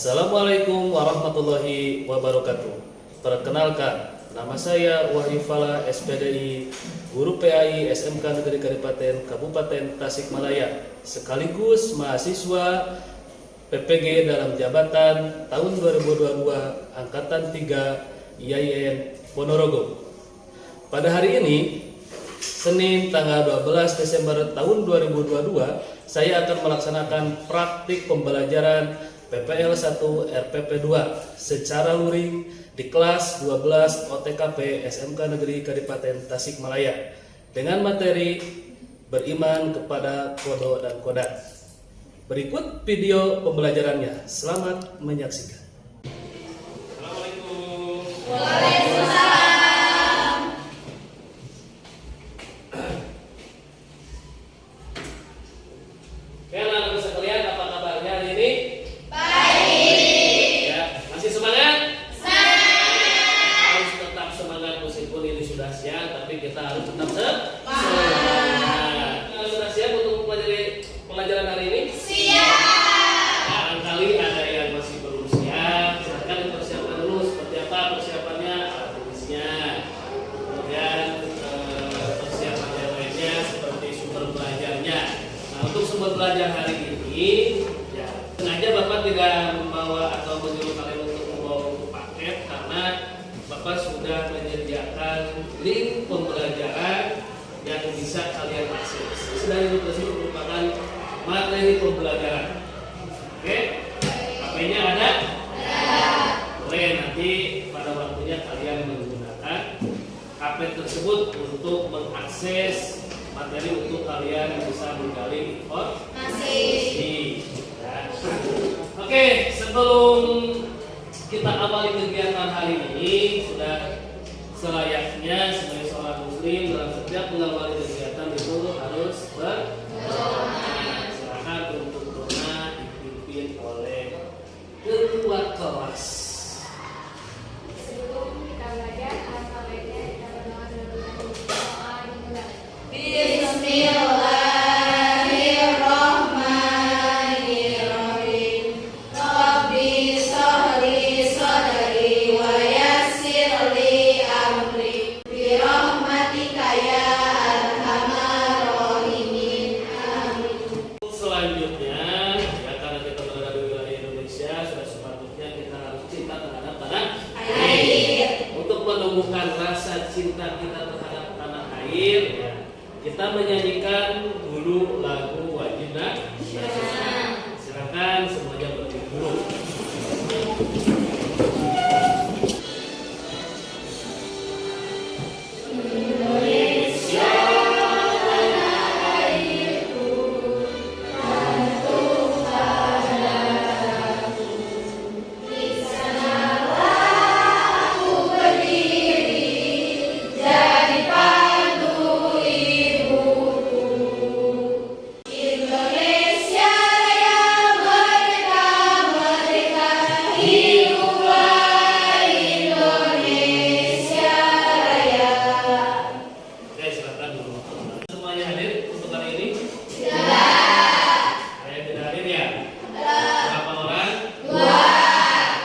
Assalamualaikum warahmatullahi wabarakatuh. Perkenalkan, nama saya Wahyu Fala SPDI, Guru PAI SMK Negeri Kadipaten Kabupaten Tasikmalaya, sekaligus mahasiswa PPG dalam jabatan tahun 2022 Angkatan 3 IAIN Ponorogo. Pada hari ini, Senin tanggal 12 Desember tahun 2022, saya akan melaksanakan praktik pembelajaran PPL 1 RPP 2 secara luring di kelas 12 OTKP SMK Negeri Kadipaten Tasikmalaya dengan materi beriman kepada kodo dan kodat. Berikut video pembelajarannya. Selamat menyaksikan. Assalamualaikum. Waalaikumsalam. Oke, anak-anak sekalian, apa kabarnya hari ini? Baik. Ya, masih semangat? Semangat. Harus tetap semangat meskipun ini sudah siang, tapi kita harus tetap semangat. Sudah siap untuk mempelajari pelajaran hari ini? Siap. Barangkali ada yang masih belum siap, silahkan dipersiapkan dulu seperti apa persiapannya, alat tulisnya, kemudian persiapan yang lainnya seperti sumber belajarnya. Nah, untuk sumber belajar hari ini, ya sengaja Bapak tidak membawa atau menyuruh kalian untuk membawa buku paket karena Bapak sudah menyediakan link pembelajaran yang bisa kalian akses. Sudah itu merupakan materi pembelajaran. Oke, HP-nya ada? Boleh nanti pada waktunya kalian menggunakan HP tersebut untuk mengakses materi untuk kalian bisa menggali informasi. Ya. Oke, sebelum kita awali kegiatan hari ini, sudah selayaknya sebagai seorang muslim dalam setiap mengawali kegiatan itu harus berdoa. Silakan untuk doa dipimpin oleh ketua kelas. Sebelum kita belajar, alfabetnya kita berdoa dulu. Doa dimulai. Bismillahirrahmanirrahim. Rabbi shrahli sadri wa yassir li amri. Bi rahmatika ya arhamar rahimin. Amin. Selanjutnya, ya karena kita berada di wilayah Indonesia, sudah sepatutnya kita harus cinta terhadap tanah Air. Untuk menumbuhkan rasa cinta kita terhadap tanah air, ya, kita menyanyikan dulu lagu wajib nasional. Silakan semuanya berdiri dulu. Indonesia tanah airku, tanah padaku. Di sanalah aku berdiri, jadi pandu ibuku. Indonesia Raya merdeka, merdeka, hiduplah Indonesia Raya. Oke, silakan dulu. Semuanya hadir untuk hari ini? Ya. Ada yang tidak hadir ya? Berapa orang? Dua.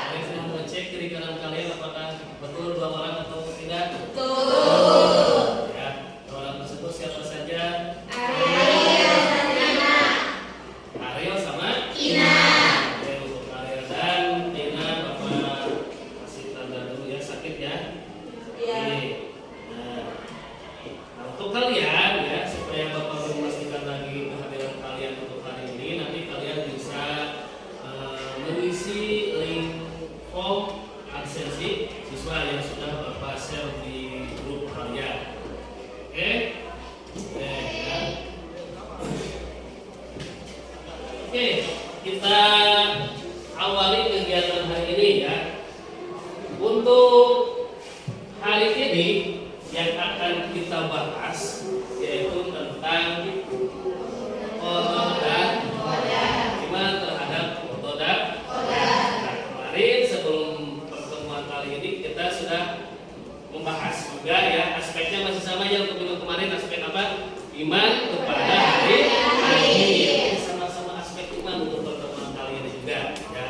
Kalian sudah mengecek kiri kanan kalian apakah betul 2 orang atau tidak? Betul. Ya, 2 orang tersebut siapa saja? Ariel dan Tina. Ariel sama Tina. Oke, untuk Ariel dan Tina, Bapak kasih tanda dulu ya, sakit ya. Ya. Oke. Nah, untuk kalian ya, supaya Bapak memastikan lagi kehadiran kalian untuk hari ini, nanti kalian bisa mengisi link form absensi siswa yang sudah Bapak share di grup kalian. Oke? Oke, ya. Oke, kita awali kegiatan hari ini ya. Untuk hari ini yang akan kita bahas yaitu tentang kodo dan iman terhadap kodo dan kodat. Nah, kemarin sebelum pertemuan kali ini kita sudah membahas juga ya, aspeknya masih sama ya untuk minggu kemarin. Aspek apa? Iman kepada hari akhir. Sama-sama aspek iman untuk pertemuan kali ini juga ya.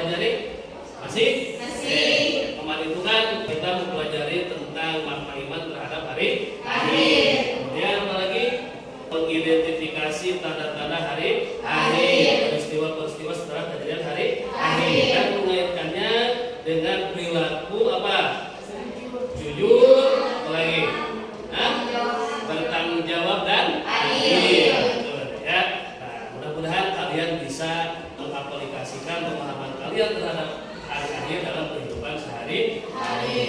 pelajari? Masih? Masih. Kemarin itu kan kita mempelajari tentang makna iman terhadap hari akhir. Kemudian apa lagi? Mengidentifikasi tanda-tanda hari akhir, peristiwa-peristiwa setelah kejadian hari akhir, dan mengaitkannya dengan perilaku apa? Jujur, apa lagi? Hah? Bertanggung jawab dan adil. Betul, ya. Nah, mudah-mudahan kalian bisa mengaplikasikan pemahaman kalian terhadap hari akhir dalam kehidupan sehari-hari.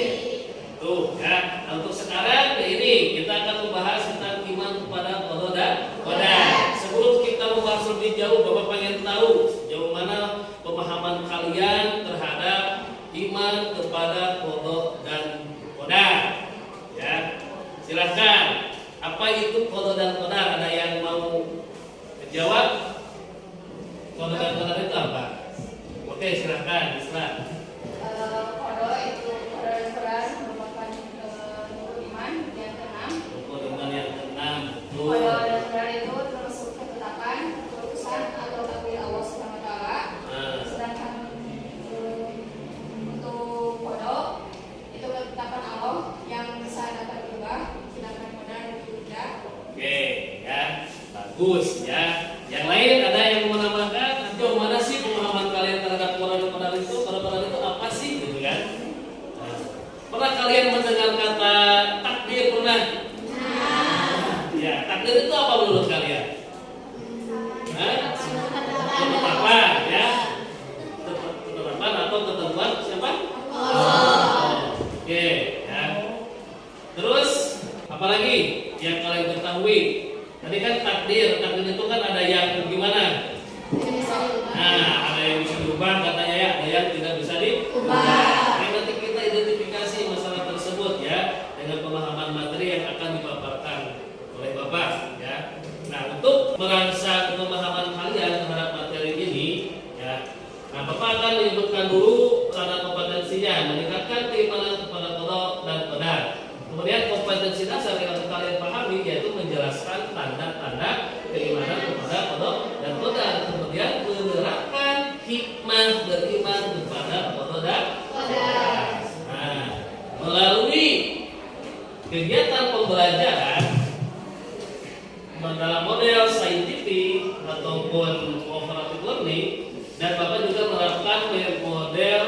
Tuh, ya. Nah, untuk sekarang ini kita akan membahas tentang iman kepada qada dan qadar. Sebelum kita membahas lebih jauh, Bapak pengen tahu sejauh mana pemahaman kalian terhadap iman kepada qada dan qadar. Ya. Silakan. Apa itu qada dan qadar? Ada yang mau menjawab? Qada dan qadar itu apa? Oke, silakan. Islam. Qada itu merupakan rukun iman yang keenam. Rukun iman yang keenam. Qada dan qadar itu termasuk ketetapan, keputusan atau takdir Allah Subhanahu wa taala. Sedangkan untuk qada itu ketetapan Allah yang bisa dapat berubah, sedangkan qadar tidak. Oke, ya. Bagus ya. Yang lain ada yang mau menambahkan? Sejauh mana sih pemahaman kalian terhadap qada dan qadar itu? Qada dan qadar itu apa sih gitu kan? Nah, pernah kalian mendengar kata takdir pernah? Ya, takdir itu apa menurut kalian? Hah? Ketetapan ya. Ketetapan atau ketentuan siapa? Oke, ya. Terus apa lagi yang kalian ketahui? Tadi kan takdir itu kan ada yang gimana? Nah, ada yang bisa diubah katanya ya, ada yang tidak bisa diubah. Nah, nanti kita identifikasi masalah tersebut ya dengan pemahaman materi yang akan dipaparkan oleh Bapak ya. Nah, untuk merangsang pemahaman kalian terhadap materi ini ya. Nah, Bapak akan menyebutkan dulu cara kompetensinya, meningkatkan keimanan kepada qada dan qadar. Kemudian kompetensi dasar yang harus kalian pahami yaitu menjelaskan tanda-tanda keimanan kepada qada dan qadar. Kemudian menerapkan hikmah beriman kepada qada dan qadar. Nah, melalui kegiatan pembelajaran dalam model saintifik ataupun cooperative learning, dan Bapak juga menerapkan model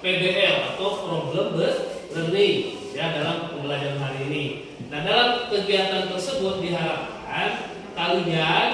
PBL atau problem based learning ya dalam pembelajaran hari ini. Nah, dalam kegiatan tersebut diharapkan kalian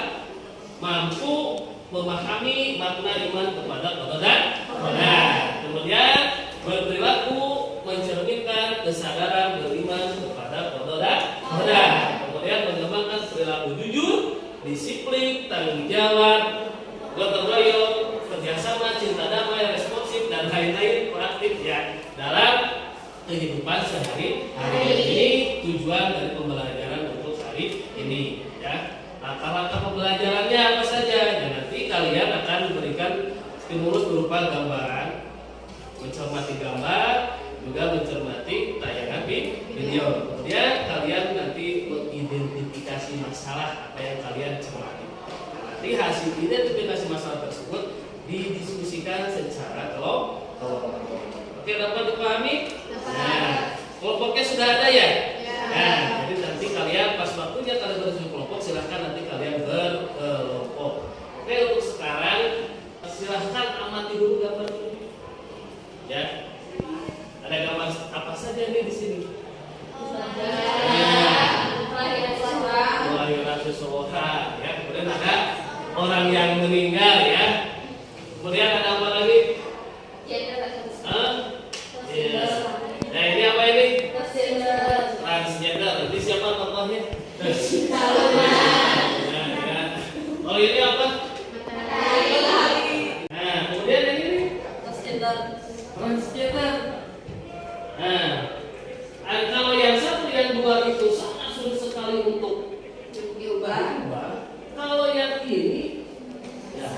mampu memahami makna iman kepada qada dan qadar. Kemudian berperilaku mencerminkan kesadaran beriman kepada qada dan qadar. Kemudian mengembangkan perilaku jujur, disiplin, tanggung jawab, gotong royong, kerjasama, cinta damai, responsif, dan lain-lain praktik ya dalam kehidupan sehari-hari. Ini tujuan dari pembelajaran untuk hari ini ya. Langkah-langkah pembelajarannya apa saja? Dan nanti kalian akan diberikan stimulus berupa gambaran, mencermati gambar, juga mencermati tayangan video. Kemudian kalian nanti mengidentifikasi masalah apa yang kalian cermati. Nah, nanti hasil identifikasi masalah tersebut didiskusikan secara kelompok. Oke, dapat dipahami? Nah, kelompoknya sudah ada ya? Nah, jadi nanti kalian pas waktunya kalian bersusun kelompok, silahkan nanti kalian berkelompok. Oke, untuk sekarang silahkan amati dulu gambar ini. Ya, ada gambar apa saja nih di sini? Kelahiran seseorang, ya. Kemudian ada orang yang meninggal, ya. Kemudian ada apa lagi? Nah, ini apa ini? Transgender. Ini siapa tokohnya? Nah, ya. Oh, ini apa? Nah, kemudian yang ini? Transgender. Nah, kalau yang satu yang dua itu sangat sulit sekali untuk diubah. Kalau yang ini, ya.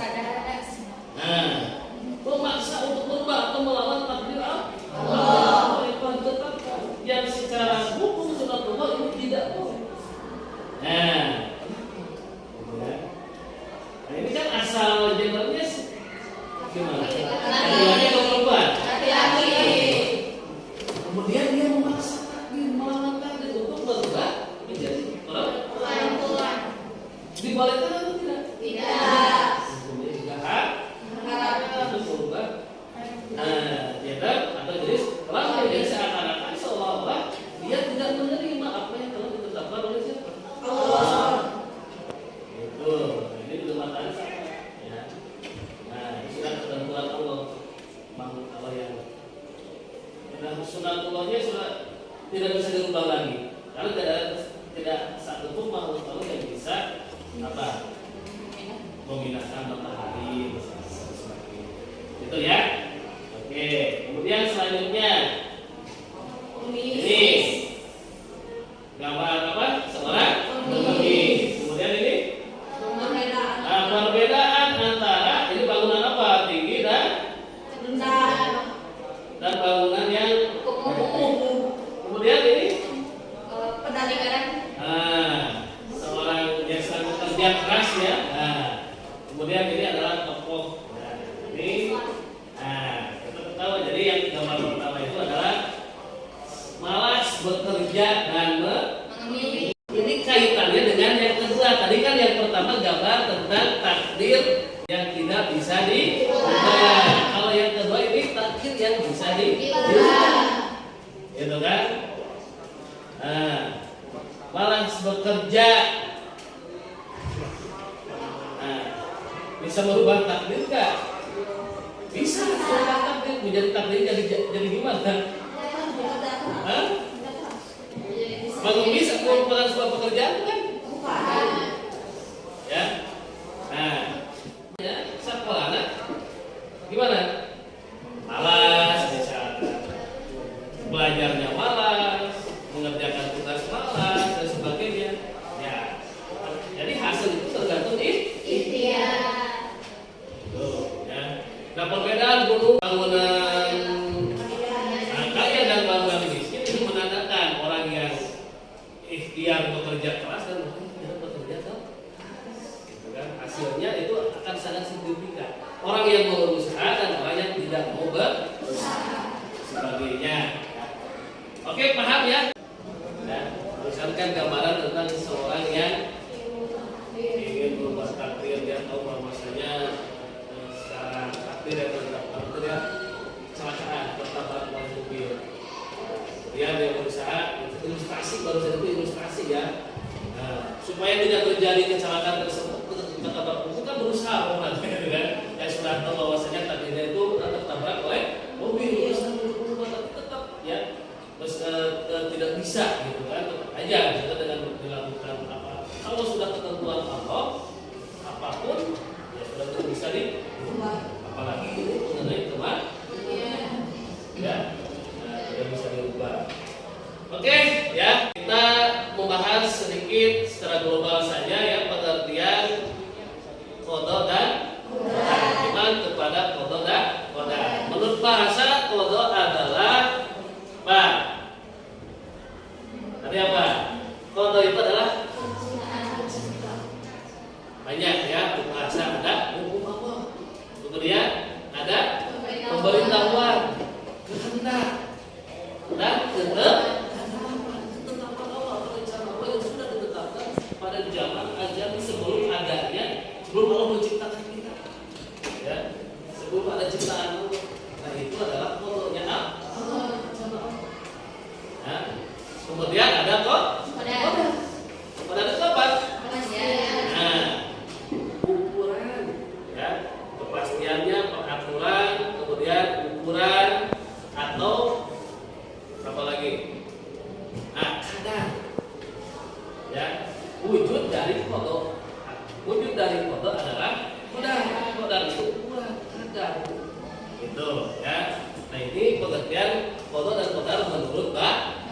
Nah, memaksa untuk berubah atau melawan takdir Allah. Yang secara hukum sunat Allah ini tidak boleh. Nah, ini kan asal gendernya gimana? Dibolehkan atau tidak? Tidak. Hukumnya juga haram. Itu berubah. Ya kan? Atau jenis kalau jadi seakan-akan seolah-olah dia tidak menerima apa yang telah ditetapkan oleh siapa? Allah. Itu. Ini belum makan sama. Ya. Nah, ini sudah ketentuan Allah. Makhluk Allah yang sunatullahnya sudah tidak bisa dirubah lagi. Karena tidak satu pun makhluk Allah yang bisa apa? Meminahkan matahari misalnya. Itu ya. Oke, kemudian selanjutnya ini gambar apa? Seorang pengemis. Kemudian ini perbedaan antara ini bangunan apa? Tinggi dan bangunan yang kumuh. Kemudian ini seorang yang sedang bekerja keras ya. Kemudian ini adalah tokoh. Ini kita tahu. Jadi yang gambar pertama itu adalah malas bekerja dan mengemili. Ini kaitannya dengan yang kedua. Tadi kan yang pertama gambar tentang takdir yang tidak bisa diubah. Kalau yang kedua ini takdir yang bisa diubah. Gitu kan? Malas bekerja. Bisa merubah takdir nggak? Bisa merubah takdir. Menjadi takdir jadi gimana? Mengemis merupakan sebuah pekerjaan kan? Bukan. Ya. Ya, sekolah anak gimana? Malas misalkan. Belajarnya malas, mengerjakan tugas malas dan sebagainya. Ya. Jadi hasil itu tergantung Ikhtiar. tuh, ya. Nah, perbedaan bangunan kaya dan bangunan miskin itu menandakan orang yang ikhtiar bekerja keras dan orang yang tidak bekerja keras. Gitu kan? Hasilnya itu akan sangat signifikan. Orang yang mau berusaha dan orang yang tidak mau berusaha sebagainya. Oke, paham ya? Nah, misalkan gambaran tentang seorang yang ingin berubah takdir, dia tahu bahwasanya secara takdir yang terdapat ya kecelakaan tertabrak mobil. Dia berusaha ilustrasi, baru saja itu ilustrasi ya. Supaya tidak terjadi kecelakaan tersebut, tertabrak mobil kan berusaha orang kan. Ya sudah tahu bahwasanya takdirnya itu tertabrak oleh mobil, berusaha untuk berubah tapi tetap ya terus tidak bisa gitu kan, tetap aja kita dengan dilakukan apa kalau sudah ketentuan Allah apapun ya sudah tidak bisa diubah, apalagi ini mengenai kematian ya tidak bisa diubah. Oke ya, kita membahas sedikit secara global saja ya pengertian qada dan iman kepada qada dan qadar. Menurut bahasa qada adalah apa? Tadi apa? Qada itu adalah banyak ya, bahasa ada hukum Allah. Kemudian ada pemberitahuan, kehendak dan ketetapan Allah, rencana Allah yang sudah ditetapkan pada zaman azali sebelum adanya, sebelum Allah menciptakan kita. Ya, sebelum ada ciptaan Allah. Nah, itu adalah qadanya Allah. Nah, kemudian ada qadar itu apa? Nah, ukuran ya, kepastiannya, peraturan, kemudian ukuran atau apa lagi? Kadar. Ya, wujud dari qada. Wujud dari qada adalah qadar. Qadar itu ukuran, kadar. Gitu ya. Nah, ini pengertian qada dan qadar menurut bahasa.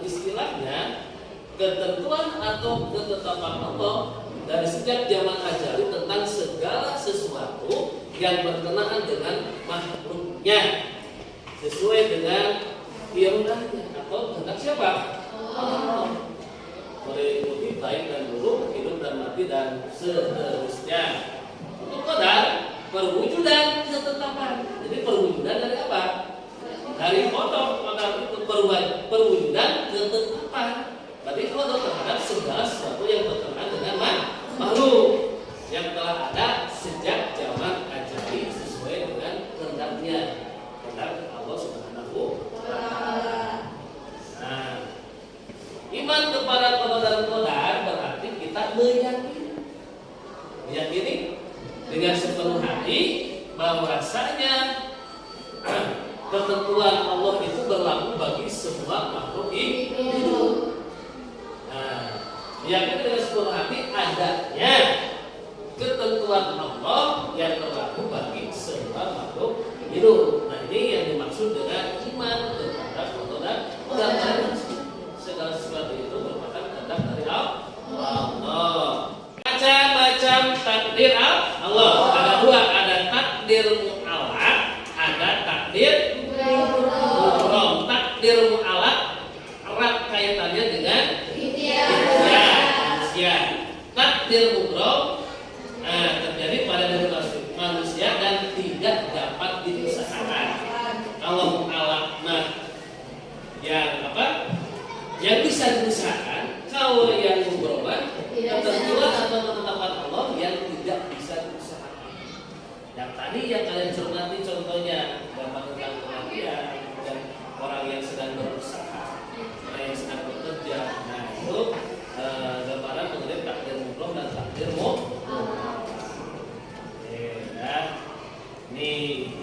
Istilahnya ketentuan atau ketetapan Allah dari sejak zaman azali tentang segala sesuatu yang berkenaan dengan makhluknya sesuai dengan iradahnya atau kehendak siapa? Allah. Meliputi baik dan buruk, hidup dan mati dan seterusnya. Untuk qadar perwujudan ketetapan. Jadi perwujudan dari apa? Dari qada. Qadar itu perwujudan ketetapan. Berarti qada terhadap segala sesuatu yang berkenaan dengan meyakini dengan sepenuh hati bahwasanya ketentuan Allah itu berlaku bagi semua makhluk hidup. Meyakini dengan sepenuh hati adanya ketentuan Allah yang berlaku bagi semua makhluk hidup. Nah, ini yang dimaksud dengan iman terhadap Allah dan kehendak. Segala sesuatu itu merupakan kehendak dari Allah. Macam-macam takdir Allah. Ada dua, ada takdir mu'allaq, ada takdir mubrom. Takdir mu'allaq erat kaitannya dengan manusia. Takdir mubrom terjadi pada diri manusia dan tidak dapat diusahakan. Kalau mu'allaq yang yang bisa diusahakan. Kalau yang mubrom ketentuan atau ketetapan Allah yang tidak bisa diusahakan. Yang tadi yang kalian cermati contohnya gambar tentang kematian dan orang yang sedang berusaha, orang yang sedang bekerja. Nah, itu gambaran mengenai takdir mubrom dan takdir mu'allaq. Ini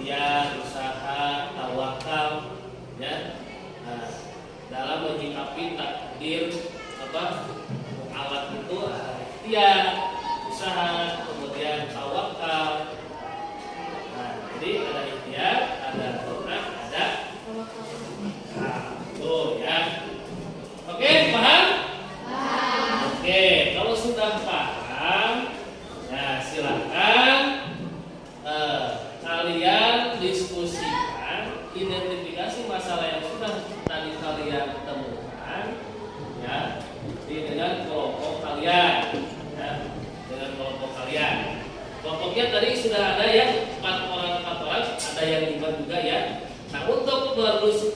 dia usaha tawakal ya. Dalam menyikapi takdir mu'allaq itu ikhtiar, usaha, kemudian tawakal. Jadi ada ikhtiar, ada tawakal, ada tuh ya. Oke, paham? Oke, kalau sudah paham, nah silakan kalian diskusikan, identifikasi masalah yang sudah tadi kalian temukan ya dengan kelompok kalian ya, dengan kelompok kalian. Kelompoknya tadi sudah ada yang 4 orang, ada yang 5 juga ya. Nah, untuk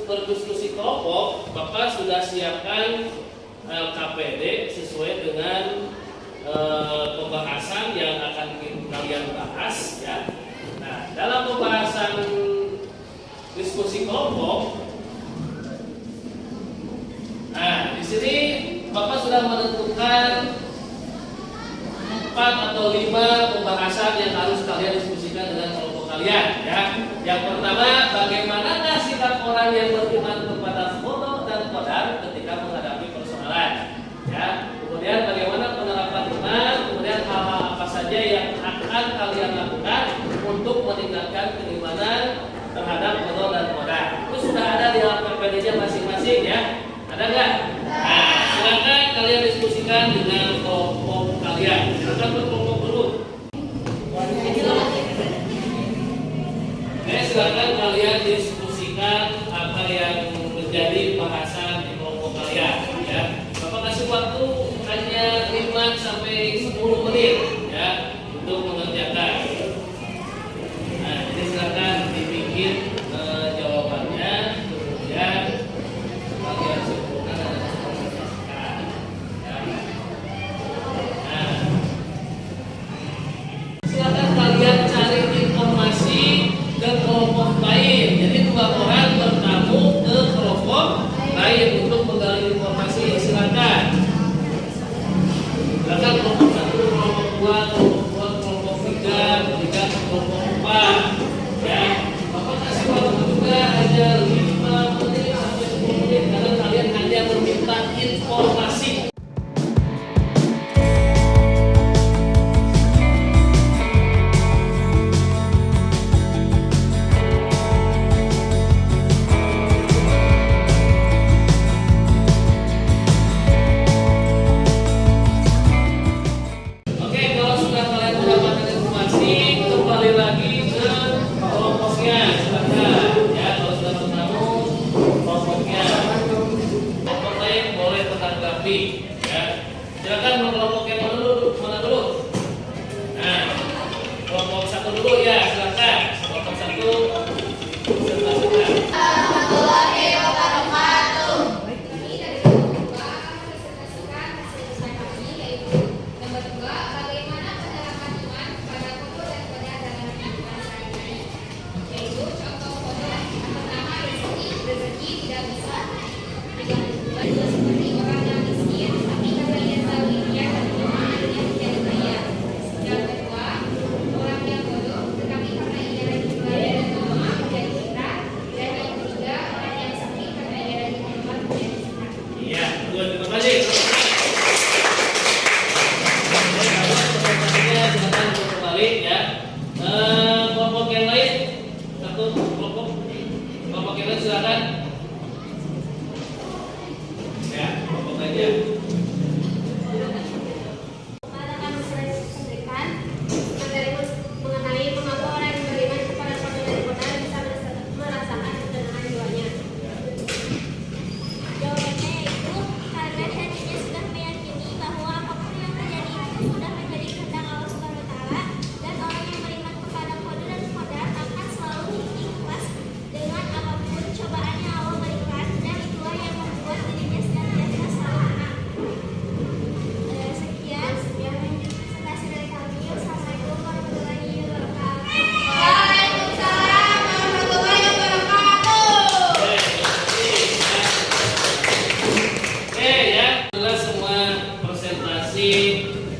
berdiskusi kelompok, Bapak sudah siapkan KPD sesuai dengan pembahasan yang akan kalian bahas ya. Nah, dalam pembahasan diskusi kelompok, nah di sini Bapak sudah menentukan 4 atau 5 pembahasan yang harus kalian diskusikan dengan kelompok kalian ya. Yang pertama, bagaimanakah sikap orang yang beriman kepada Allah dan Qadar ketika menghadapi persoalan ya. Kemudian bagaimana penerapan iman, kemudian hal-hal apa saja yang akan kalian lakukan untuk meningkatkan keimanan terhadap Allah dan Qadar. Itu sudah ada di dalam PPD-nya masing-masing ya. Ada nggak? Nah, silakan kalian diskusikan dengan kelompok kalian. Silakan berkelompok dulu. Silakan kalian diskusikan apa yang menjadi bahasan di kelompok kalian ya. Bapak kasih waktu hanya 5 sampai 10 menit ya untuk mengerjakan. Nah, jadi silakan dibikin jawabannya, kemudian kalian simpulkan dan diskusikan ya. Nah, silakan kalian cari informasi ke kelompok lain. Jadi 2 orang bertamu ke kelompok lain untuk menggali informasi. Silakan kelompok 1, kelompok 2, kelompok 3, kelompok 4 ya. Bapak kasih waktu juga hanya 5 menit sampai 10 menit karena kalian hanya meminta informasi. Silakan kelompok yang mana dulu? Nah, kelompok 1 dulu ya, silakan. Kelompok 1 Warahmatullahi wabarakatuh. Ini dari kelompok 2 presentasikan hasil usaha kami, yaitu nomor 2, bagaimana penerapan iman pada pokok dan pada dalam kehidupan sehari-hari. Yaitu contoh pokok yang pertama, rezeki tidak bisa diganti seperti orang yang miskin, tapi karena ia tahu ia dan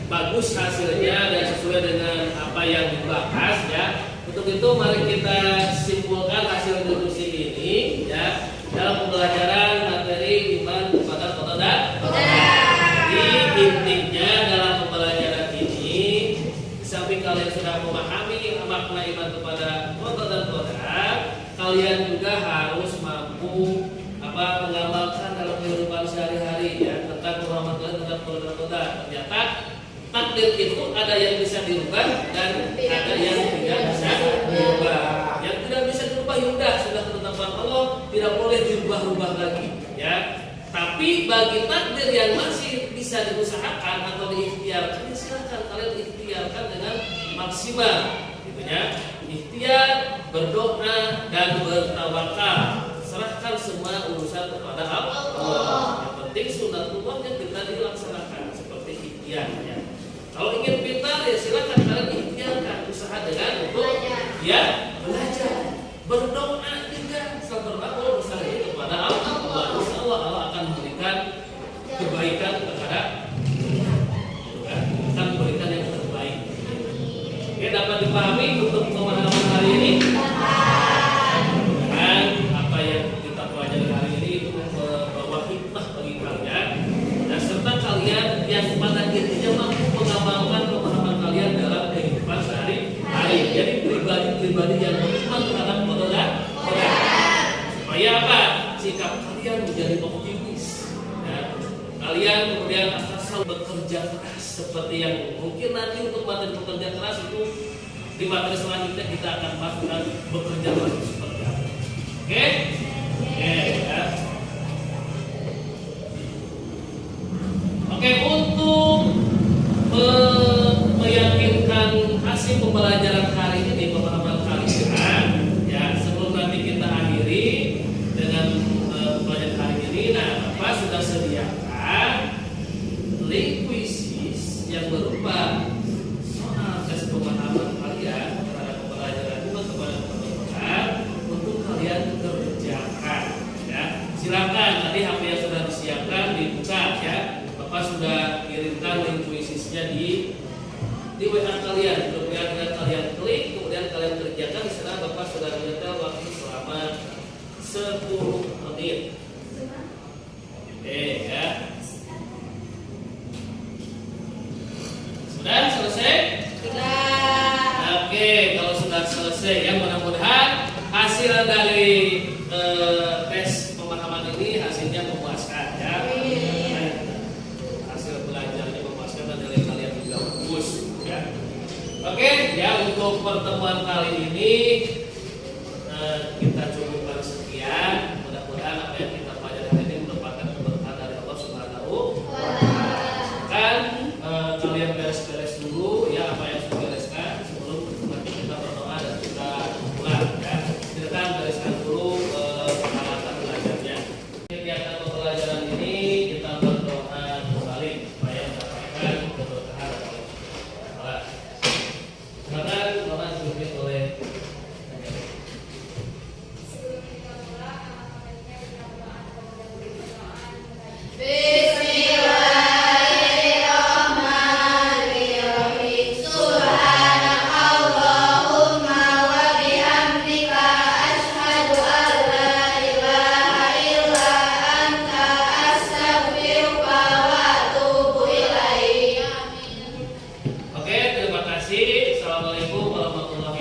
bagus hasilnya dan sesuai dengan apa yang dibahas ya. Untuk itu mari kita simpulkan hasil diskusi ini ya dalam pembelajaran materi iman kepada kota dan jadi intinya dalam pembelajaran ini di samping kalian sudah memahami makna iman kepada kota dan kota, kalian juga harus mampu mengamalkan dalam kehidupan sehari-hari ya tentang pemahaman kalian tentang kota dan kota. Ternyata takdir itu ada yang bisa dirubah dan ada yang tidak bisa dirubah. Yang tidak bisa dirubah sudah ketetapan Allah, tidak boleh dirubah-rubah lagi ya. Tapi bagi takdir yang masih bisa diusahakan atau diikhtiarkan, silakan kalian ikhtiarkan dengan maksimal gitu ya. Ikhtiar, berdoa dan bertawakal. Serahkan semua urusan kepada Allah. Yang penting sunatullah yang kita dilaksanakan seperti ikhtiar ya. Kalau ingin pintar ya silakan kalian ikhtiarkan usaha dengan untuk ya belajar, berdoa juga berdoa usaha kepada Allah. Insya Allah Allah akan memberikan kebaikan kepada akan memberikan yang terbaik. Oke, dapat dipahami untuk pemahaman hari ini? Dan apa yang kita pelajari hari ini itu membawa hikmah bagi kalian dan serta kalian yang pada intinya mampu mengamalkan pemahaman kalian dalam kehidupan sehari-hari. Jadi pribadi yang beriman terhadap kota dan supaya apa? Sikap kalian menjadi optimis. Ya. Kalian kemudian akan selalu bekerja keras seperti yang mungkin nanti untuk materi bekerja keras itu di materi selanjutnya kita akan masukkan bekerja keras seperti apa. Oke? Ya. Oke, untuk meyakinkan hasil pembelajaran hari ini, pemahaman kalian ya, sebelum nanti kita akhiri dengan pembelajaran hari ini, nah Bapak sudah sediakan link kuisis yang berupa soal tes pemahaman kalian terhadap pembelajaran iman kepada Tuhan untuk kalian kerjakan ya. Silakan tadi HP yang sudah disiapkan dibuka ya. Bapak sudah kirimkan link kuisisnya di WA kalian, kemudian kalian klik, kemudian kalian kerjakan. Di sana Bapak sudah menyetel waktu selama 10 menit. Oke ya. Sudah selesai? Sudah. Oke, kalau sudah selesai ya mudah-mudahan hasil dari tes pemahaman ini hasilnya memuaskan ya. Hasil belajarnya memuaskan dan nilai kalian juga bagus ya. Oke ya, untuk pertemuan kali ini kita cukupkan sekian. Mudah-mudahan apa yang kita pelajari hari ini merupakan keberkahan dari Allah Subhanahu wa Ta'ala. Kan kalian beres-beres dulu ya apa yang sudah bereskan sebelum nanti kita berdoa dan kita pulang ya. Silakan bereskan dulu peralatan belajarnya. Kegiatan pembelajaran ini kita berdoa kembali supaya mendapatkan keberkahan dari Allah. Silakan doa dipimpin oleh Oke, terima kasih. Assalamualaikum warahmatullahi